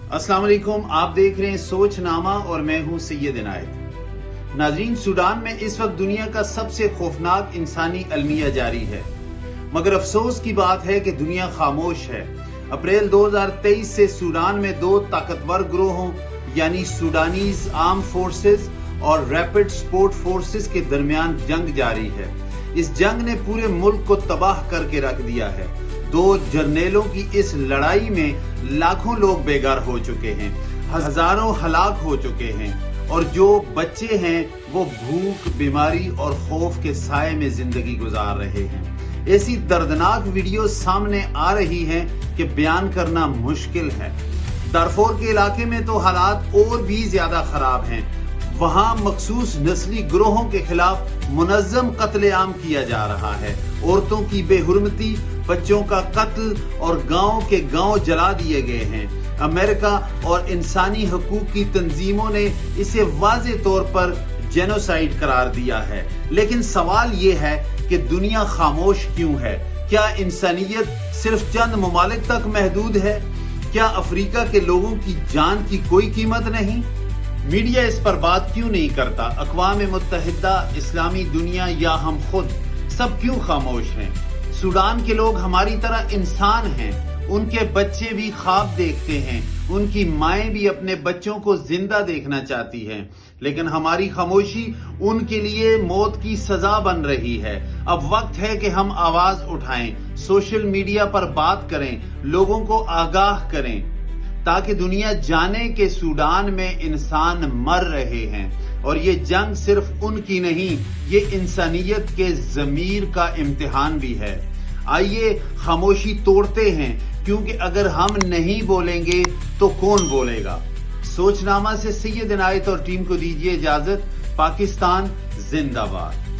अस्सलाम वालेकुम, आप देख रहे हैं सोचनामा और मैं हूं सैयद इनायत। नाजरीन, सूडान में इस वक्त दुनिया का सबसे खौफनाक इंसानी अलमिया जारी है, मगर अफसोस की बात है कि दुनिया खामोश है। अप्रैल 2023 से सूडान में दो ताकतवर ग्रोहों यानी सूडानीज आर्म फोर्सेस और रैपिड सपोर्ट फोर्सेस के दरमियान जंग जारी है। इस जंग ने पूरे मुल्क को तबाह करके रख दिया है। दो जर्नेलों की इस लड़ाई में लाखों लोग बेघर हो चुके हैं, हजारों हलाक हो चुके हैं और जो बच्चे हैं वो भूख, बीमारी और खौफ के साए में जिंदगी गुजार रहे हैं। ऐसी दर्दनाक वीडियो सामने आ रही हैं कि बयान करना मुश्किल है। दारफोर के इलाके में तो हालात और भी ज्यादा खराब हैं। वहां मखसूस नस्ली ग्रोहों के खिलाफ मुनज़्ज़म कत्लेआम किया जा रहा है। औरतों की बेहुरमती, बच्चों का कत्ल और गांव के गांव जला दिए गए हैं। अमेरिका और इंसानी हकूक की तंजीमों ने इसे वाज़े तौर पर जेनोसाइड करार दिया है। लेकिन सवाल ये है कि दुनिया खामोश क्यों है? क्या इंसानियत सिर्फ चंद ममालिक तक महदूद है? क्या अफ्रीका के लोगों की जान की कोई कीमत नहीं? मीडिया इस पर बात क्यों नहीं करता? अक़वाम मुत्तहिदा, इस्लामी दुनिया या हम खुद, सब क्यों खामोश हैं? सूडान के लोग हमारी तरह इंसान हैं। उनके बच्चे भी ख्वाब देखते हैं, उनकी माएं भी अपने बच्चों को जिंदा देखना चाहती हैं, लेकिन हमारी खामोशी उनके लिए मौत की सजा बन रही है। अब वक्त है कि हम आवाज उठाएं, सोशल मीडिया पर बात करें, लोगों को आगाह करें, ताकि दुनिया जाने कि सूडान में इंसान मर रहे हैं और ये जंग सिर्फ उनकी नहीं, ये इंसानियत के ज़मीर का इम्तिहान भी है। आइए खामोशी तोड़ते हैं, क्योंकि अगर हम नहीं बोलेंगे तो कौन बोलेगा? सोचनामा से सैयद इनायत और टीम को दीजिए इजाजत। पाकिस्तान जिंदाबाद।